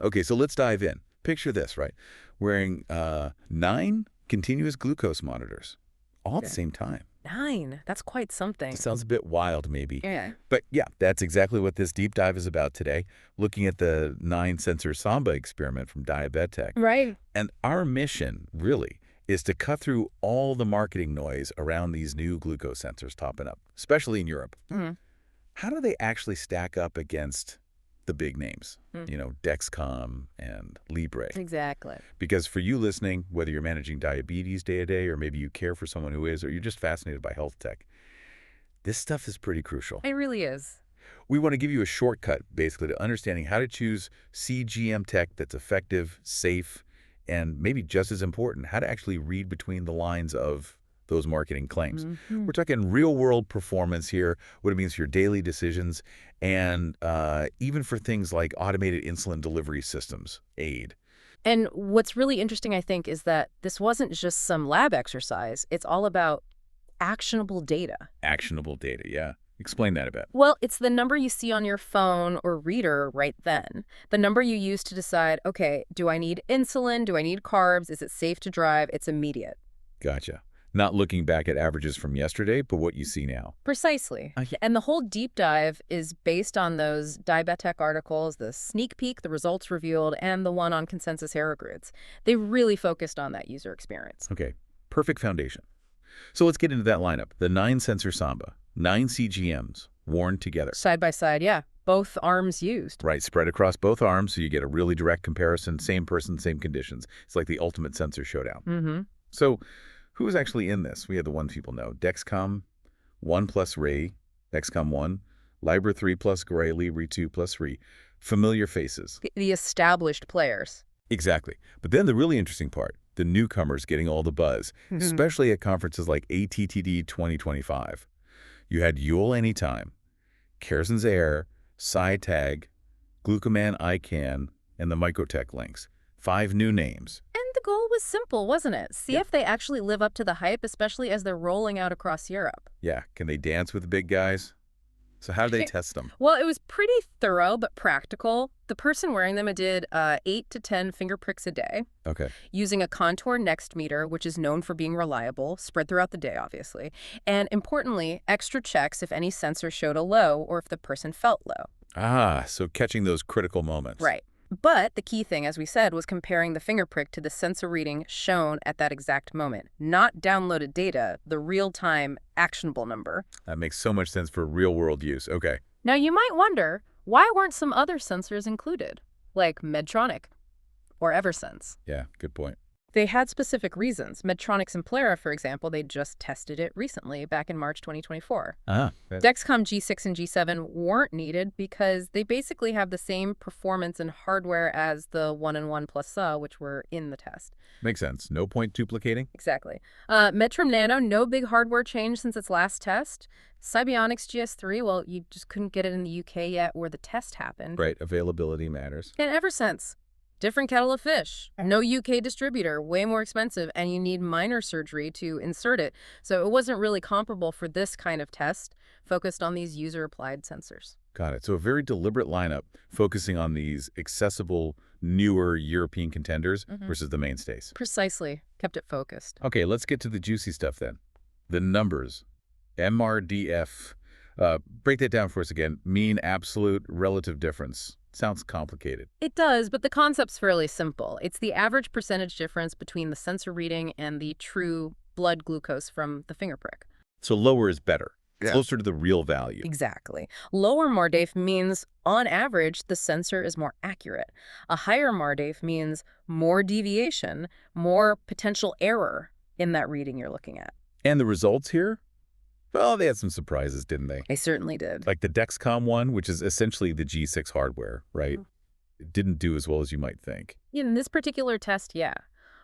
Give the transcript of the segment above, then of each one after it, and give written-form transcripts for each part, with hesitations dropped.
Okay, so let's dive in. Picture this, right? Wearing 9 continuous glucose monitors all at the same time. 9. That's quite something. It sounds a bit wild, maybe. Yeah. But yeah, that's exactly what this deep dive is about today, looking at the 9 Sensor Samba experiment from Diabetech. Right. And our mission, really, is to cut through all the marketing noise around these new glucose sensors popping up, especially in Europe. Mm-hmm. How do they actually stack up against the big names, Dexcom and Libre? Exactly. Because for you listening, whether you're managing diabetes day to day, or maybe you care for someone who is, or you're just fascinated by health tech, this stuff is pretty crucial. It really is. We want to give you a shortcut, basically, to understanding how to choose CGM tech that's effective, safe, and maybe just as important, how to actually read between the lines of those marketing claims. Mm-hmm. We're talking real-world performance here, what it means for your daily decisions, and even for things like automated insulin delivery systems, AID. And what's really interesting, I think, is that this wasn't just some lab exercise. It's all about actionable data. Actionable data, yeah. Explain that a bit. Well, it's the number you see on your phone or reader right then. The number you use to decide, okay, do I need insulin? Do I need carbs? Is it safe to drive? It's immediate. Gotcha. Not looking back at averages from yesterday, but what you see now. Precisely. And the whole deep dive is based on those Diabetech articles, the sneak peek, the results revealed, and the one on consensus error grids. They really focused on that user experience. Okay, perfect foundation. So let's get into that lineup. The 9 Sensor Samba, 9 CGMs, worn together. Side by side, yeah. Both arms used. Right, spread across both arms so you get a really direct comparison, same person, same conditions. It's like the ultimate sensor showdown. Mm-hmm. So who was actually in this? We had the ones people know. Dexcom 1 plus Ray, Dexcom 1, Libre 3 plus Gray, Libre 2 plus Re. Familiar faces. The established players. Exactly. But then the really interesting part, the newcomers getting all the buzz, especially at conferences like ATTD 2025. You had Yule Anytime, Kerson's Air, SciTag, Glucoman ICANN, and the Microtech links. 5 new names. And the goal was simple, wasn't it? See if they actually live up to the hype, especially as they're rolling out across Europe. Yeah, can they dance with the big guys? So how do they test them? Well, it was pretty thorough but practical. The person wearing them did 8 to 10 finger pricks a day. Okay. Using a contour next meter, which is known for being reliable, spread throughout the day, obviously. And importantly, extra checks if any sensor showed a low or if the person felt low. Ah, so catching those critical moments. Right. But the key thing, as we said, was comparing the finger prick to the sensor reading shown at that exact moment. Not downloaded data, the real-time actionable number. That makes so much sense for real-world use. Okay. Now, you might wonder, why weren't some other sensors included, like Medtronic or Eversense? Yeah, good point. They had specific reasons. Medtronic's Implera, for example, they just tested it recently, back in March 2024. Dexcom G6 and G7 weren't needed because they basically have the same performance and hardware as the 1&1 Plus SA, which were in the test. Makes sense. No point duplicating? Exactly. Metrum Nano, no big hardware change since its last test. Cybionics GS3, well, you just couldn't get it in the UK yet where the test happened. Right, availability matters. And Eversense. Different kettle of fish. No UK distributor, way more expensive, and you need minor surgery to insert it. So it wasn't really comparable for this kind of test, focused on these user-applied sensors. Got it. So a very deliberate lineup focusing on these accessible, newer European contenders versus the mainstays. Precisely. Kept it focused. Okay, let's get to the juicy stuff then. The numbers. MRDF. Break that down for us again. Mean absolute relative difference. Sounds complicated. It does, but the concept's fairly simple. It's the average percentage difference between the sensor reading and the true blood glucose from the finger prick. So lower is better. Closer to the real value. Exactly. Lower MARDAF means, on average, the sensor is more accurate. A higher MARDAF means more deviation, more potential error in that reading you're looking at. And the results here? Well, they had some surprises, didn't they? They certainly did. Like the Dexcom one, which is essentially the G6 hardware, right? It didn't do as well as you might think. In this particular test, yeah.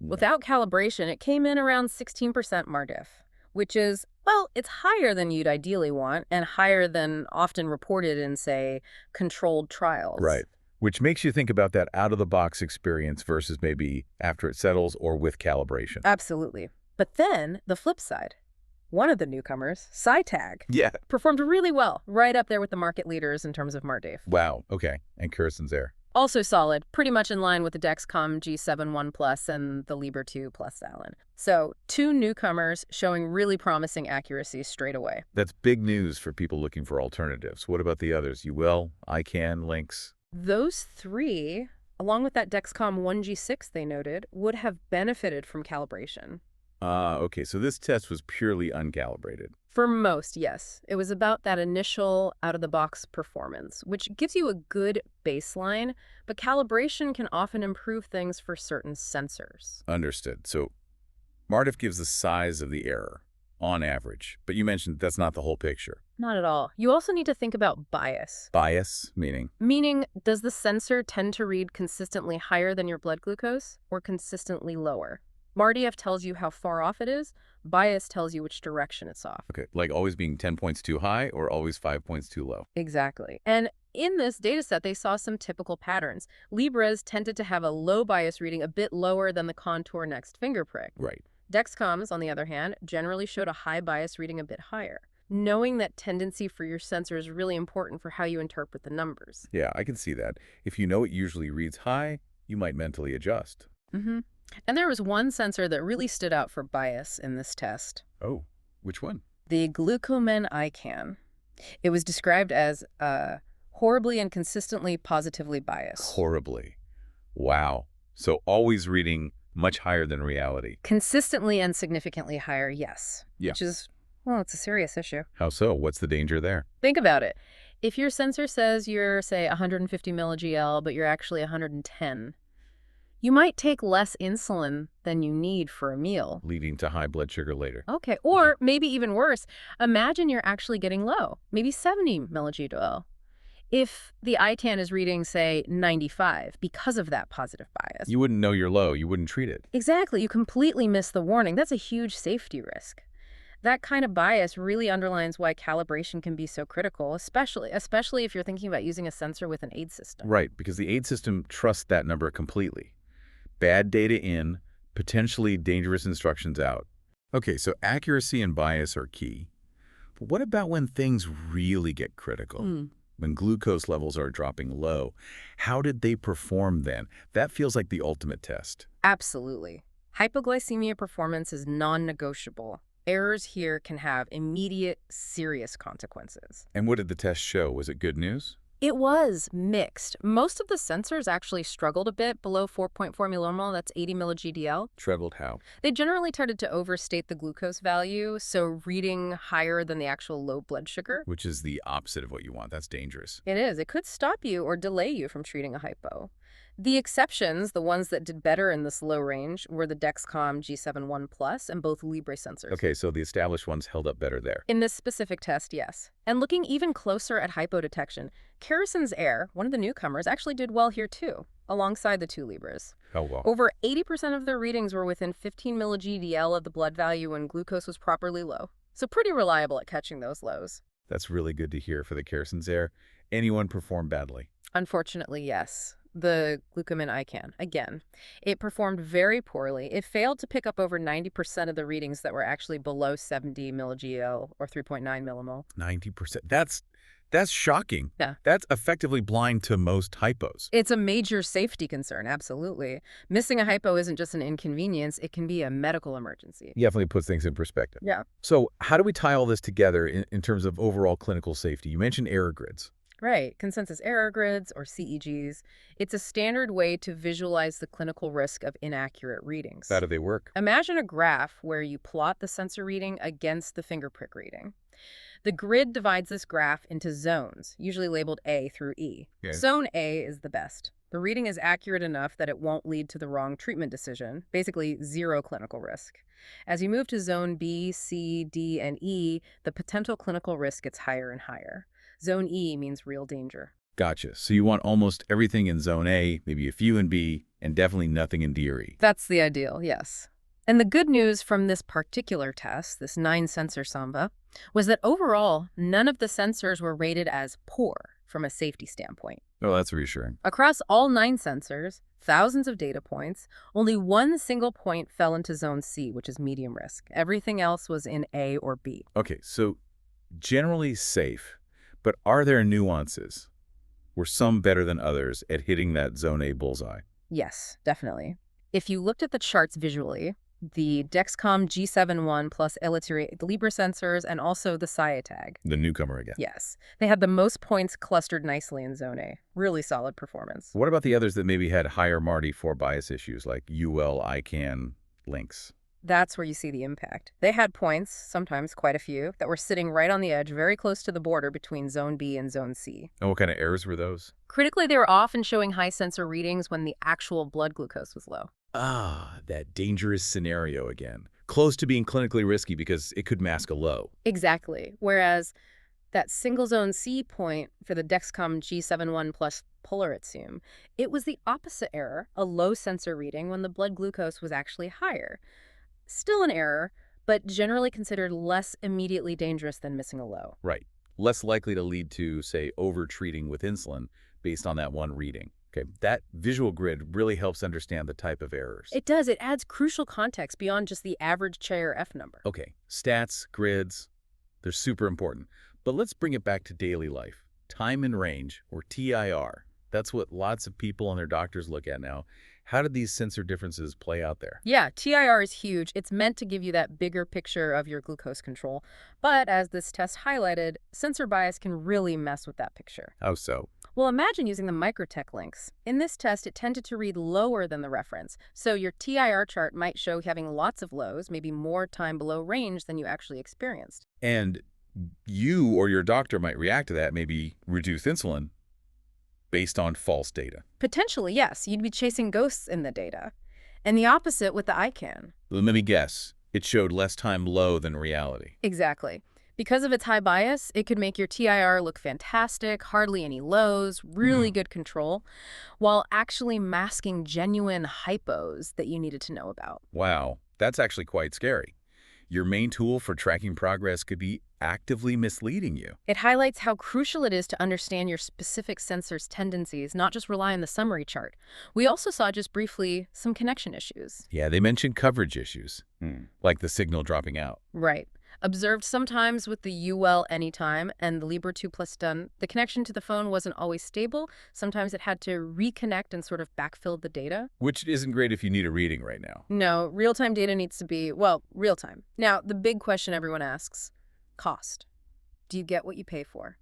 Without calibration, it came in around 16% MARDAF, which is, well, it's higher than you'd ideally want and higher than often reported in, say, controlled trials. Right. Which makes you think about that out-of-the-box experience versus maybe after it settles or with calibration. Absolutely. But then, the flip side. One of the newcomers, SciTag, Yeah. performed really well, right up there with the market leaders in terms of MARDAF. Wow. Okay. And Kerson's Air. Also solid, pretty much in line with the Dexcom G7 One Plus and the Libre 2 Plus Allen. So, two newcomers showing really promising accuracy straight away. That's big news for people looking for alternatives. What about the others? UL, ICANN, Lynx? Those three, along with that Dexcom 1G6 they noted, would have benefited from calibration. Okay, so this test was purely uncalibrated. For most, yes. It was about that initial out-of-the-box performance, which gives you a good baseline, but calibration can often improve things for certain sensors. Understood. So MARDIF gives the size of the error, on average, but you mentioned that's not the whole picture. Not at all. You also need to think about bias. Bias, meaning? Meaning, does the sensor tend to read consistently higher than your blood glucose or consistently lower? MARDIF tells you how far off it is. Bias tells you which direction it's off. Okay, like always being 10 points too high or always 5 points too low? Exactly. And in this dataset, they saw some typical patterns. Libres tended to have a low bias reading a bit lower than the contour next finger prick. Right. Dexcoms, on the other hand, generally showed a high bias reading a bit higher. Knowing that tendency for your sensor is really important for how you interpret the numbers. Yeah, I can see that. If you know it usually reads high, you might mentally adjust. Mm-hmm. And there was one sensor that really stood out for bias in this test. Oh, which one? The glucomen ICANN. It was described as horribly and consistently positively biased. Horribly. Wow. So always reading much higher than reality. Consistently and significantly higher, yes. Yeah. Which is, well, it's a serious issue. How so? What's the danger there? Think about it. If your sensor says you're, say, 150 milligl, but you're actually 110, you might take less insulin than you need for a meal. Leading to high blood sugar later. Okay, or maybe even worse, imagine you're actually getting low, maybe 70 milligl. If the ICANN is reading, say, 95 because of that positive bias. You wouldn't know you're low. You wouldn't treat it. Exactly. You completely miss the warning. That's a huge safety risk. That kind of bias really underlines why calibration can be so critical, especially if you're thinking about using a sensor with an aid system. Right, because the aid system trusts that number completely. Bad data in, potentially dangerous instructions out. Okay, so accuracy and bias are key. But what about when things really get critical? When glucose levels are dropping low? How did they perform then? That feels like the ultimate test. Absolutely. Hypoglycemia performance is non-negotiable. Errors here can have immediate, serious consequences. And what did the test show? Was it good news? It was mixed. Most of the sensors actually struggled a bit below 4.4 millimol, that's 80 milligdl. Struggled how? They generally tended to overstate the glucose value, so reading higher than the actual low blood sugar. Which is the opposite of what you want. That's dangerous. It is. It could stop you or delay you from treating a hypo. The exceptions, the ones that did better in this low range, were the Dexcom G7 One Plus and both Libre sensors. Okay, so the established ones held up better there. In this specific test, yes. And looking even closer at hypodetection, Carison's Air, one of the newcomers, actually did well here too, alongside the two Libres. How well? Over 80% of their readings were within 15 milligdl of the blood value when glucose was properly low. So pretty reliable at catching those lows. That's really good to hear for the Carison's Air. Anyone performed badly? Unfortunately, yes. The glucomen ICANN, again, it performed very poorly. It failed to pick up over 90% of the readings that were actually below 70 milligl or 3.9 millimol. 90%? That's shocking. Yeah. That's effectively blind to most hypos. It's a major safety concern, absolutely. Missing a hypo isn't just an inconvenience, it can be a medical emergency. Definitely puts things in perspective. Yeah. So how do we tie all this together in terms of overall clinical safety? You mentioned error grids. Right. Consensus error grids, or CEGs. It's a standard way to visualize the clinical risk of inaccurate readings. How do they work? Imagine a graph where you plot the sensor reading against the finger prick reading. The grid divides this graph into zones, usually labeled A through E. Okay. Zone A is the best. The reading is accurate enough that it won't lead to the wrong treatment decision, basically zero clinical risk. As you move to zone B, C, D, and E, the potential clinical risk gets higher and higher. Zone E means real danger. Gotcha. So you want almost everything in Zone A, maybe a few in B, and definitely nothing in D or E. That's the ideal, yes. And the good news from this particular test, this 9 Sensor Samba, was that overall, none of the sensors were rated as poor from a safety standpoint. Oh, that's reassuring. Across all 9 sensors, thousands of data points, only one single point fell into Zone C, which is medium risk. Everything else was in A or B. Okay, so generally safe, but are there nuances? Were some better than others at hitting that zone A bullseye? Yes, definitely. If you looked at the charts visually, the Dexcom G7 one plus Libre sensors and also the Cyatag. The newcomer again. Yes. They had the most points clustered nicely in Zone A. Really solid performance. What about the others that maybe had higher MARDI4 bias issues like UL, ICANN, links? That's where you see the impact. They had points, sometimes quite a few, that were sitting right on the edge, very close to the border between Zone B and Zone C. And what kind of errors were those? Critically, they were often showing high sensor readings when the actual blood glucose was low. Ah, that dangerous scenario again. Close to being clinically risky because it could mask a low. Exactly. Whereas that single zone C point for the Dexcom G7 plus Polaritzium, it was the opposite error, a low sensor reading when the blood glucose was actually higher. Still an error, but generally considered less immediately dangerous than missing a low. Right. Less likely to lead to, say, over-treating with insulin based on that one reading. Okay, that visual grid really helps understand the type of errors. It does. It adds crucial context beyond just the average CHA or F number. Okay, stats, grids, they're super important. But let's bring it back to daily life. Time in range, or TIR. That's what lots of people and their doctors look at now. How did these sensor differences play out there? Yeah, TIR is huge. It's meant to give you that bigger picture of your glucose control. But as this test highlighted, sensor bias can really mess with that picture. How so? Well, imagine using the microtech links. In this test, it tended to read lower than the reference. So your TIR chart might show having lots of lows, maybe more time below range than you actually experienced. And you or your doctor might react to that, maybe reduce insulin based on false data. Potentially, yes. You'd be chasing ghosts in the data. And the opposite with the ICANN. Let me guess. It showed less time low than reality. Exactly. Because of its high bias, it could make your TIR look fantastic, hardly any lows, really good control, while actually masking genuine hypos that you needed to know about. Wow, that's actually quite scary. Your main tool for tracking progress could be actively misleading you. It highlights how crucial it is to understand your specific sensor's tendencies, not just rely on the summary chart. We also saw just briefly some connection issues. Yeah, they mentioned coverage issues, like the signal dropping out. Right. Observed sometimes with the UL Anytime and the Libre 2 Plus done, the connection to the phone wasn't always stable. Sometimes it had to reconnect and sort of backfill the data. Which isn't great if you need a reading right now. No, real-time data needs to be, well, real-time. Now, the big question everyone asks, cost. Do you get what you pay for?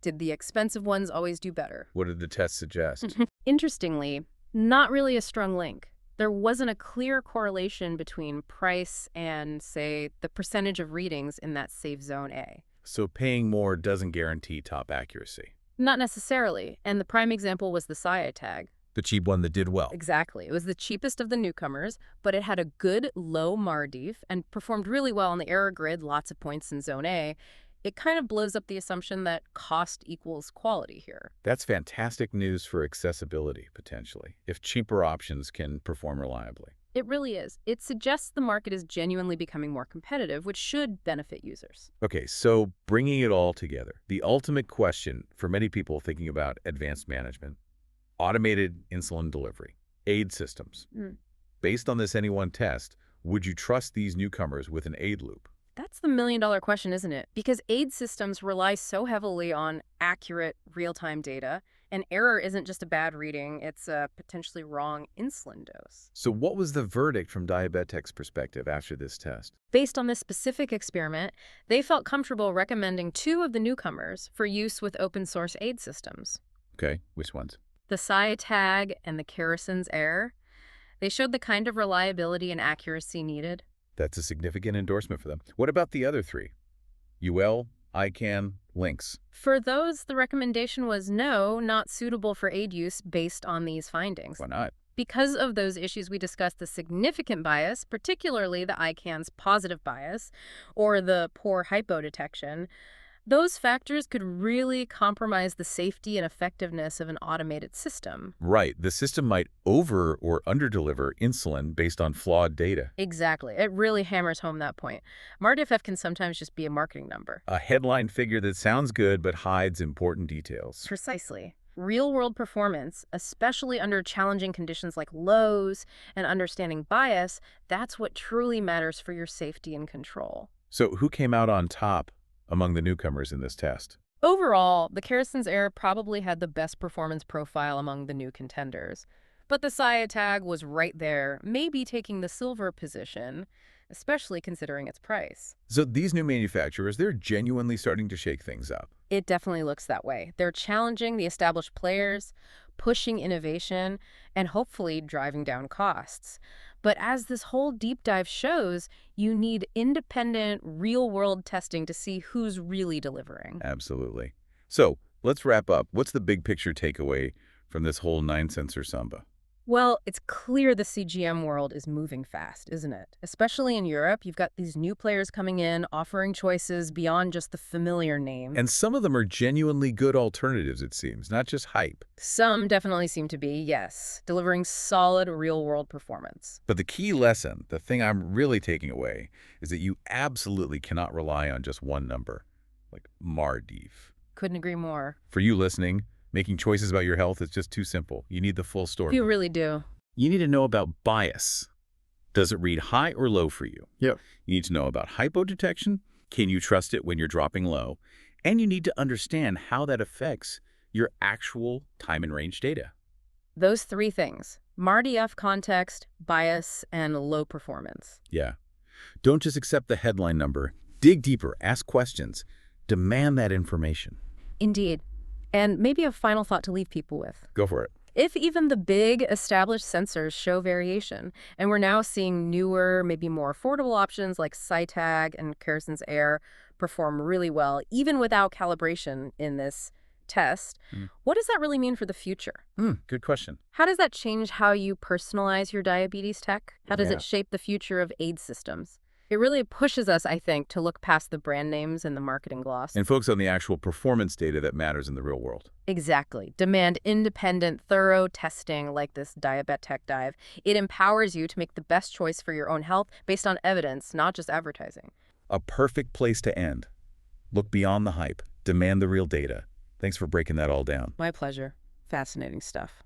Did the expensive ones always do better? What did the test suggest? Interestingly, not really a strong link. There wasn't a clear correlation between price and, say, the percentage of readings in that safe zone A. So paying more doesn't guarantee top accuracy. Not necessarily, and the prime example was the Cyatag. The cheap one that did well. Exactly. It was the cheapest of the newcomers, but it had a good low MARDIF and performed really well on the error grid, lots of points in zone A. It kind of blows up the assumption that cost equals quality here. That's fantastic news for accessibility, potentially, if cheaper options can perform reliably. It really is. It suggests the market is genuinely becoming more competitive, which should benefit users. Okay, so bringing it all together, the ultimate question for many people thinking about advanced management, automated insulin delivery, aid systems. Based on this Anyone test, would you trust these newcomers with an aid loop? That's the million-dollar question, isn't it? Because aid systems rely so heavily on accurate, real-time data, and error isn't just a bad reading, it's a potentially wrong insulin dose. So what was the verdict from Diabetech's perspective after this test? Based on this specific experiment, they felt comfortable recommending 2 of the newcomers for use with open-source aid systems. Okay, which ones? The Cyatag and the Kerosin's Air. They showed the kind of reliability and accuracy needed. That's a significant endorsement for them. What about the other 3? UL, ICANN, links. For those, the recommendation was no, not suitable for aid use based on these findings. Why not? Because of those issues, we discussed the significant bias, particularly the ICANN's positive bias, or the poor hypo detection. Those factors could really compromise the safety and effectiveness of an automated system. Right. The system might over or underdeliver insulin based on flawed data. Exactly. It really hammers home that point. MARDIF can sometimes just be a marketing number. A headline figure that sounds good but hides important details. Precisely. Real-world performance, especially under challenging conditions like lows and understanding bias, that's what truly matters for your safety and control. So who came out on top among the newcomers in this test? Overall, the Kerosene Air probably had the best performance profile among the new contenders. But the Sciatag was right there, maybe taking the silver position, especially considering its price. So these new manufacturers, they're genuinely starting to shake things up. It definitely looks that way. They're challenging the established players, pushing innovation, and hopefully driving down costs. But as this whole deep dive shows, you need independent, real-world testing to see who's really delivering. Absolutely. So let's wrap up. What's the big picture takeaway from this whole Nine Sensor Samba? Well, it's clear the CGM world is moving fast, isn't it? Especially in Europe, you've got these new players coming in, offering choices beyond just the familiar name. And some of them are genuinely good alternatives, it seems, not just hype. Some definitely seem to be, yes, delivering solid real-world performance. But the key lesson, the thing I'm really taking away, is that you absolutely cannot rely on just one number, like MARDIV. Couldn't agree more. For you listening, making choices about your health is just too simple. You need the full story. You really do. You need to know about bias. Does it read high or low for you? Yep. You need to know about hypodetection. Can you trust it when you're dropping low? And you need to understand how that affects your actual time and range data. Those three things: MARDIF context, bias, and low performance. Yeah. Don't just accept the headline number. Dig deeper. Ask questions. Demand that information. Indeed. And maybe a final thought to leave people with. Go for it. If even the big established sensors show variation, and we're now seeing newer, maybe more affordable options like Sciatag and Kerosene Air perform really well, even without calibration in this test, what does that really mean for the future? Good question. How does that change how you personalize your diabetes tech? How does it shape the future of aid systems? It really pushes us, I think, to look past the brand names and the marketing gloss. And focus on the actual performance data that matters in the real world. Exactly. Demand independent, thorough testing like this Diabet Tech Dive. It empowers you to make the best choice for your own health based on evidence, not just advertising. A perfect place to end. Look beyond the hype. Demand the real data. Thanks for breaking that all down. My pleasure. Fascinating stuff.